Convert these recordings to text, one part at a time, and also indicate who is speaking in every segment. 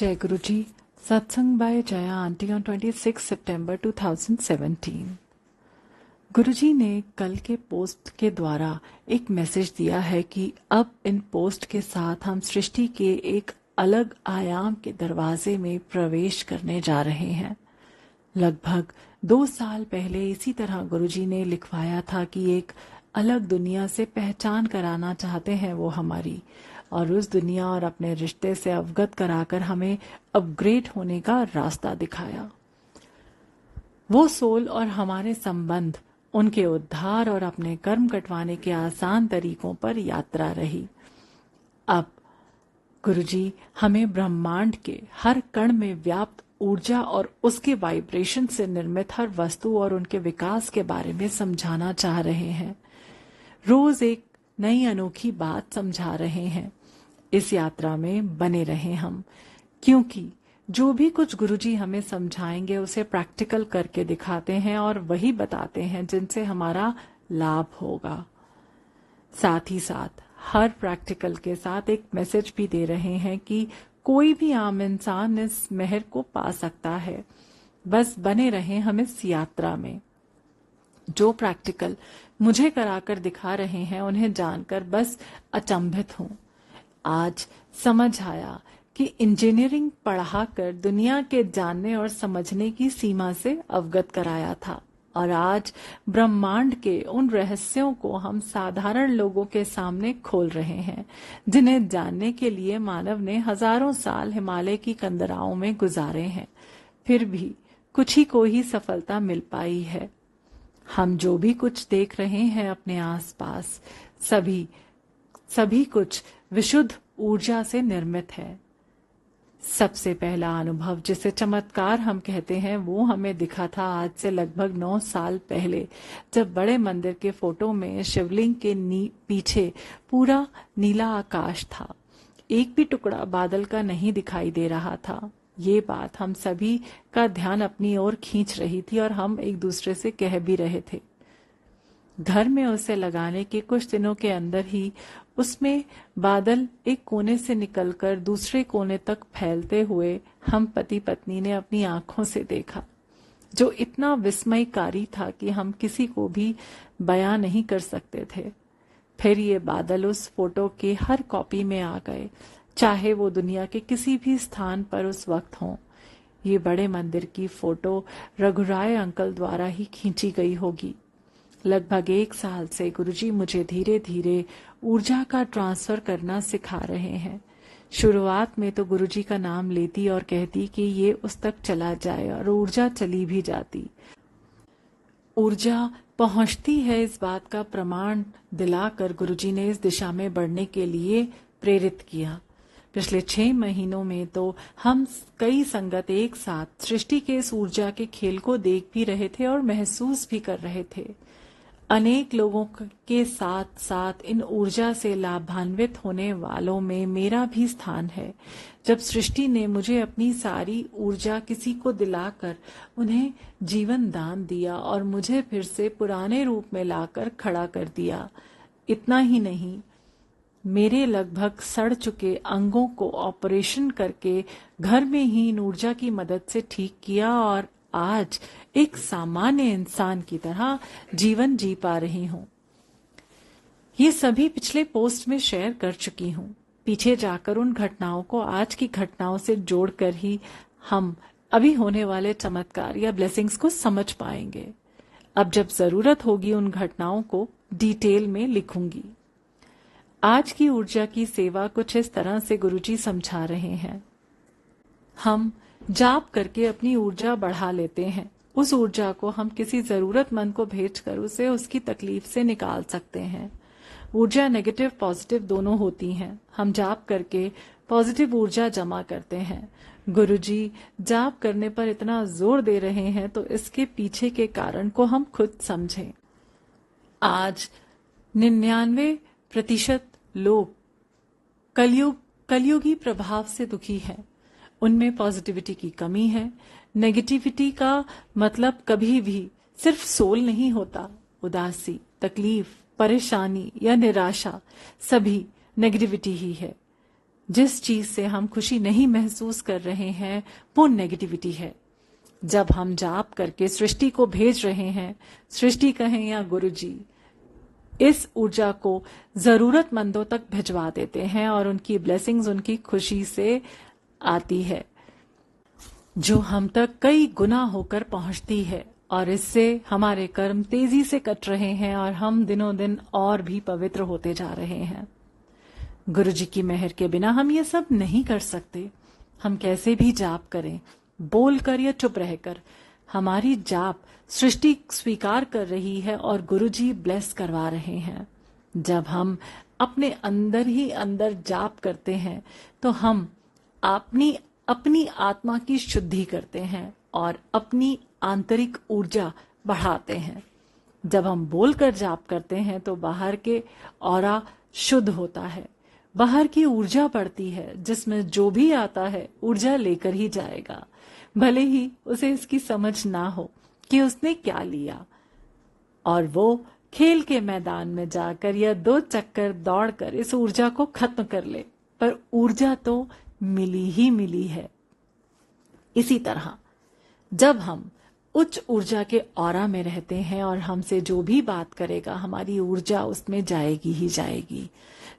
Speaker 1: जय गुरु जी। सत्संग bye Jaya aunty on 26 सितंबर 2017। गुरु जी ने कल के पोस्ट के द्वारा एक मैसेज दिया है कि अब इन पोस्ट के साथ हम सृष्टि के एक अलग आयाम के दरवाजे में प्रवेश करने जा रहे हैं। लगभग 2 साल पहले इसी तरह गुरु जी ने लिखवाया था कि एक अलग दुनिया से पहचान कराना चाहते हैं वो हमारी, और उस दुनिया और अपने रिश्ते से अवगत कराकर हमें अपग्रेड होने का रास्ता दिखाया। वो सोल और हमारे संबंध, उनके उद्धार और अपने कर्म कटवाने के आसान तरीकों पर यात्रा रही। अब गुरुजी हमें ब्रह्मांड के हर कण में व्याप्त ऊर्जा और उसके वाइब्रेशन से निर्मित हर वस्तु और उनके विकास के बारे में समझाना चाह रहे हैं। रोज एक नई अनोखी बात समझा रहे हैं। इस यात्रा में बने रहें हम, क्योंकि जो भी कुछ गुरुजी हमें समझाएंगे उसे प्रैक्टिकल करके दिखाते हैं और वही बताते हैं जिनसे हमारा लाभ होगा। साथ ही साथ हर प्रैक्टिकल के साथ एक मैसेज भी दे रहे हैं कि कोई भी आम इंसान इस मेहर को पा सकता है। बस बने रहें हम इस यात्रा में। जो प्रैक्टिकल मुझे कराकर दिखा रहे हैं उन्हें जानकर बस अचंभित हूं। आज समझ आया कि इंजीनियरिंग पढ़ाकर दुनिया के जानने और समझने की सीमा से अवगत कराया था, और आज ब्रह्मांड के उन रहस्यों को हम साधारण लोगों के सामने खोल रहे हैं, जिन्हें जानने के लिए मानव ने हजारों साल हिमालय की कंदराओं में गुजारे हैं। फिर भी कुछ ही को ही सफलता मिल पाई है। हम जो भी कुछ देख रहे हैं अपने आसपास, सभी कुछ विशुद्ध ऊर्जा से निर्मित है। सबसे पहला अनुभव जिसे चमत्कार हम कहते हैं वो हमें दिखा था आज से लगभग 9 साल पहले, जब बड़े मंदिर के फोटो में शिवलिंग के पीछे पूरा नीला आकाश था। एक भी टुकड़ा बादल का नहीं दिखाई दे रहा था। ये बात हम सभी का ध्यान अपनी ओर खींच रही थी और हम एक दूसरे से कह भी रहे थे। घर में उसे लगाने के कुछ दिनों के अंदर ही उसमें बादल एक कोने से निकलकर दूसरे कोने तक फैलते हुए हम पति पत्नी ने अपनी आंखों से देखा, जो इतना विस्मयकारी था कि हम किसी को भी बयां नहीं कर सकते थे। फिर ये बादल उस फोटो के हर कॉपी में आ गए, चाहे वो दुनिया के किसी भी स्थान पर उस वक्त हो। ये बड़े मंदिर की फोटो रघुराय अंकल द्वारा ही खींची गई होगी। लगभग 1 साल से गुरुजी मुझे धीरे धीरे ऊर्जा का ट्रांसफर करना सिखा रहे हैं। शुरुआत में तो गुरुजी का नाम लेती और कहती कि ये उस तक चला जाए, और ऊर्जा चली भी जाती। ऊर्जा पहुंचती है, इस बात का प्रमाण दिलाकर गुरुजी ने इस दिशा में बढ़ने के लिए प्रेरित किया। पिछले 6 महीनों में तो हम कई संगत एक साथ सृष्टि के इस ऊर्जा के खेल को देख भी रहे थे और महसूस भी कर रहे थे। अनेक लोगों के साथ साथ इन ऊर्जा से लाभान्वित होने वालों में मेरा भी स्थान है। जब सृष्टि ने मुझे अपनी सारी ऊर्जा किसी को दिलाकर उन्हें जीवन दान दिया और मुझे फिर से पुराने रूप में लाकर खड़ा कर दिया। इतना ही नहीं, मेरे लगभग सड़ चुके अंगों को ऑपरेशन करके घर में ही इन ऊर्जा की मदद से ठीक किया, और आज एक सामान्य इंसान की तरह जीवन जी पा रही हूं। ये सभी पिछले पोस्ट में शेयर कर चुकी हूं। पीछे जाकर उन घटनाओं को आज की घटनाओं से जोड़कर ही हम अभी होने वाले चमत्कार या ब्लेसिंग्स को समझ पाएंगे। अब जब जरूरत होगी उन घटनाओं को डिटेल में लिखूंगी। आज की ऊर्जा की सेवा कुछ इस तरह से गुरुजी समझा रहे हैं। हम जाप करके अपनी ऊर्जा बढ़ा लेते हैं। उस ऊर्जा को हम किसी जरूरतमंद को भेजकर उसे उसकी तकलीफ से निकाल सकते हैं। ऊर्जा नेगेटिव पॉजिटिव दोनों होती हैं। हम जाप करके पॉजिटिव ऊर्जा जमा करते हैं। गुरुजी जाप करने पर इतना जोर दे रहे हैं तो इसके पीछे के कारण को हम खुद समझें। आज 99% लोग कलयुगी प्रभाव से दुखी हैं। उनमें पॉजिटिविटी की कमी है। नेगेटिविटी का मतलब कभी भी सिर्फ सोल नहीं होता। उदासी, तकलीफ, परेशानी या निराशा सभी नेगेटिविटी ही है। जिस चीज से हम खुशी नहीं महसूस कर रहे हैं वो नेगेटिविटी है। जब हम जाप करके सृष्टि को भेज रहे हैं, सृष्टि कहें या गुरुजी, इस ऊर्जा को जरूरतमंदों तक भिजवा देते हैं और उनकी ब्लेसिंग्स उनकी खुशी से आती है, जो हम तक कई गुना होकर पहुंचती है। और इससे हमारे कर्म तेजी से कट रहे हैं और हम दिनों दिन और भी पवित्र होते जा रहे हैं। गुरुजी की मेहर के बिना हम ये सब नहीं कर सकते। हम कैसे भी जाप करें, बोलकर या चुप रहकर, हमारी जाप सृष्टि स्वीकार कर रही है और गुरुजी ब्लेस करवा रहे हैं। जब हम अपने अंदर ही अंदर जाप करते हैं तो हम अपनी आत्मा की शुद्धि करते हैं और अपनी आंतरिक ऊर्जा बढ़ाते हैं। जब हम बोलकर जाप करते हैं तो बाहर के ऑरा शुद्ध होता है, बाहर की ऊर्जा बढ़ती है, जिसमें जो भी आता है ऊर्जा लेकर ही जाएगा, भले ही उसे इसकी समझ ना हो कि उसने क्या लिया। और वो खेल के मैदान में जाकर या 2 चक्कर दौड़कर इस ऊर्जा को खत्म कर ले, पर ऊर्जा तो मिली ही मिली है। इसी तरह जब हम उच्च ऊर्जा के ऑरा में रहते हैं और हमसे जो भी बात करेगा हमारी ऊर्जा उसमें जाएगी ही जाएगी।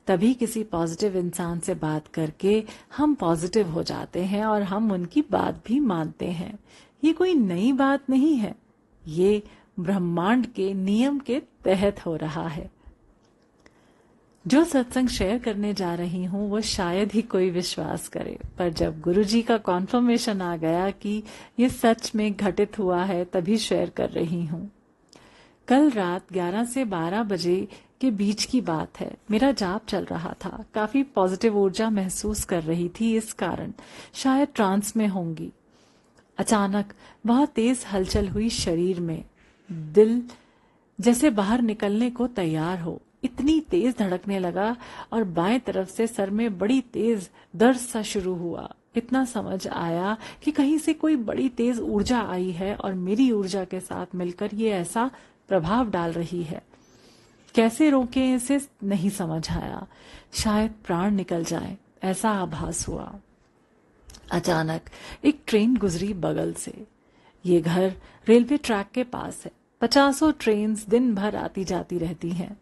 Speaker 1: तभी किसी पॉजिटिव इंसान से बात करके हम पॉजिटिव हो जाते हैं और हम उनकी बात भी मानते हैं। ये कोई नई बात नहीं है, ये ब्रह्मांड के नियम के तहत हो रहा है। जो सत्संग शेयर करने जा रही हूँ वो शायद ही कोई विश्वास करे, पर जब गुरुजी का कॉन्फर्मेशन आ गया कि ये सच में घटित हुआ है तभी शेयर कर रही हूँ। कल रात 11 से 12 बजे के बीच की बात है। मेरा जाप चल रहा था, काफी पॉजिटिव ऊर्जा महसूस कर रही थी, इस कारण शायद ट्रांस में होंगी। अचानक बहुत तेज हलचल हुई शरीर में, दिल जैसे बाहर निकलने को तैयार हो, इतनी तेज धड़कने लगा और बाएं तरफ से सर में बड़ी तेज दर्द सा शुरू हुआ। इतना समझ आया कि कहीं से कोई बड़ी तेज ऊर्जा आई है और मेरी ऊर्जा के साथ मिलकर ये ऐसा प्रभाव डाल रही है। कैसे रोकें इसे नहीं समझ आया, शायद प्राण निकल जाए ऐसा आभास हुआ। अचानक एक ट्रेन गुजरी बगल से। ये घर रेलवे ट्रैक के पास है, 50 ट्रेन दिन भर आती जाती रहती हैं।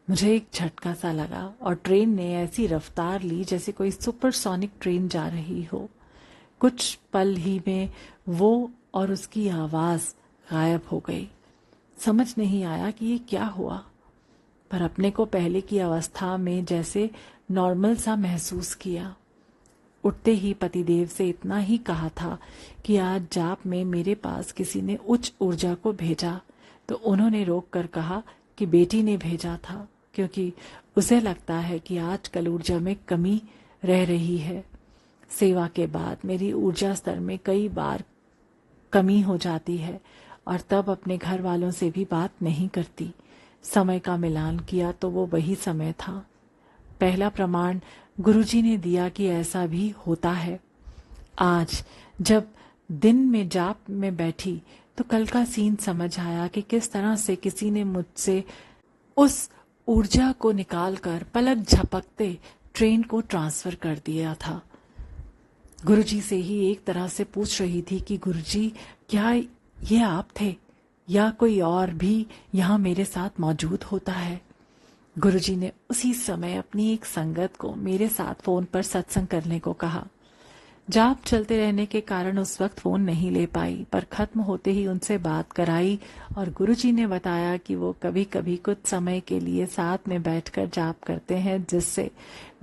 Speaker 1: मुझे एक झटका सा लगा और ट्रेन ने ऐसी रफ्तार ली जैसे कोई सुपरसोनिक ट्रेन जा रही हो। कुछ पल ही में वो और उसकी आवाज गायब हो गई। समझ नहीं आया कि ये क्या हुआ, पर अपने को पहले की अवस्था में जैसे नॉर्मल सा महसूस किया। उठते ही पतिदेव से इतना ही कहा था कि आज जाप में मेरे पास किसी ने उच्च ऊर्जा को भेजा, तो उन्होंने रोक कर कहा कि बेटी ने भेजा था, क्योंकि उसे लगता है कि आजकल ऊर्जा में कमी रह रही है। सेवा के बाद मेरी ऊर्जा स्तर में कई बार कमी हो जाती है और तब अपने घर वालों से भी बात नहीं करती। समय का मिलान किया तो वो वही समय था। पहला प्रमाण गुरुजी ने दिया कि ऐसा भी होता है। आज जब दिन में जाप में बैठी तो कल का सीन समझ आया कि किस तरह से किसी ने मुझसे उस ऊर्जा को निकालकर पलक झपकते ट्रेन को ट्रांसफर कर दिया था। गुरुजी से ही एक तरह से पूछ रही थी कि गुरुजी क्या ये आप थे या कोई और भी यहाँ मेरे साथ मौजूद होता है। गुरुजी ने उसी समय अपनी एक संगत को मेरे साथ फोन पर सत्संग करने को कहा। जाप चलते रहने के कारण उस वक्त फोन नहीं ले पाई, पर खत्म होते ही उनसे बात कराई और गुरुजी ने बताया कि वो कभी कभी कुछ समय के लिए साथ में बैठकर जाप करते हैं, जिससे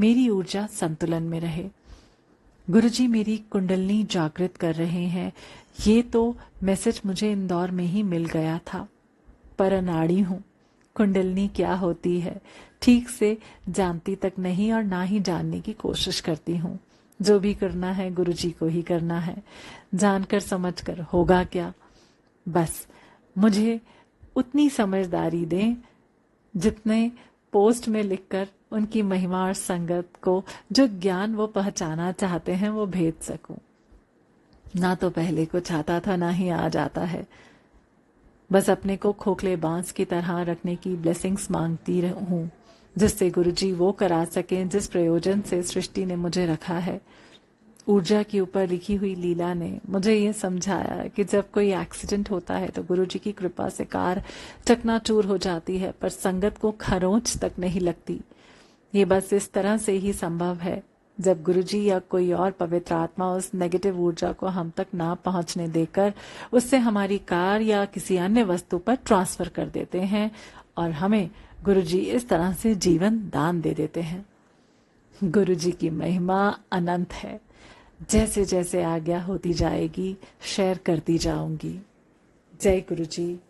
Speaker 1: मेरी ऊर्जा संतुलन में रहे। गुरुजी मेरी कुंडलनी जागृत कर रहे हैं। ये तो मैसेज मुझे इंदौर में ही मिल गया था, पर अनाड़ी हूँ। कुंडलनी क्या होती है ठीक से जानती तक नहीं और ना ही जानने की कोशिश करती हूँ। जो भी करना है गुरुजी को ही करना है, जानकर समझकर होगा क्या। बस मुझे उतनी समझदारी दें जितने पोस्ट में लिखकर उनकी महिमा और संगत को जो ज्ञान वो पहचाना चाहते हैं वो भेज सकूं। ना तो पहले कुछ आता था ना ही आज आता है। बस अपने को खोखले बांस की तरह रखने की ब्लेसिंग्स मांगती हूँ। जिससे गुरुजी वो करा सकें जिस प्रयोजन से सृष्टि ने मुझे रखा है। ऊर्जा के ऊपर लिखी हुई लीला ने मुझे ये समझाया कि जब कोई एक्सीडेंट होता है तो गुरुजी की कृपा से कार चकनाचूर हो जाती है, पर संगत को खरोंच तक नहीं लगती। ये बस इस तरह से ही संभव है जब गुरुजी या कोई और पवित्र आत्मा उस नेगेटिव ऊर्जा को हम तक ना पहुंचने देकर उससे हमारी कार या किसी अन्य वस्तु पर ट्रांसफर कर देते हैं और हमें गुरुजी इस तरह से जीवन दान दे देते हैं। गुरुजी की महिमा अनंत है। जैसे जैसे आज्ञा होती जाएगी शेयर करती जाऊंगी। जय गुरुजी।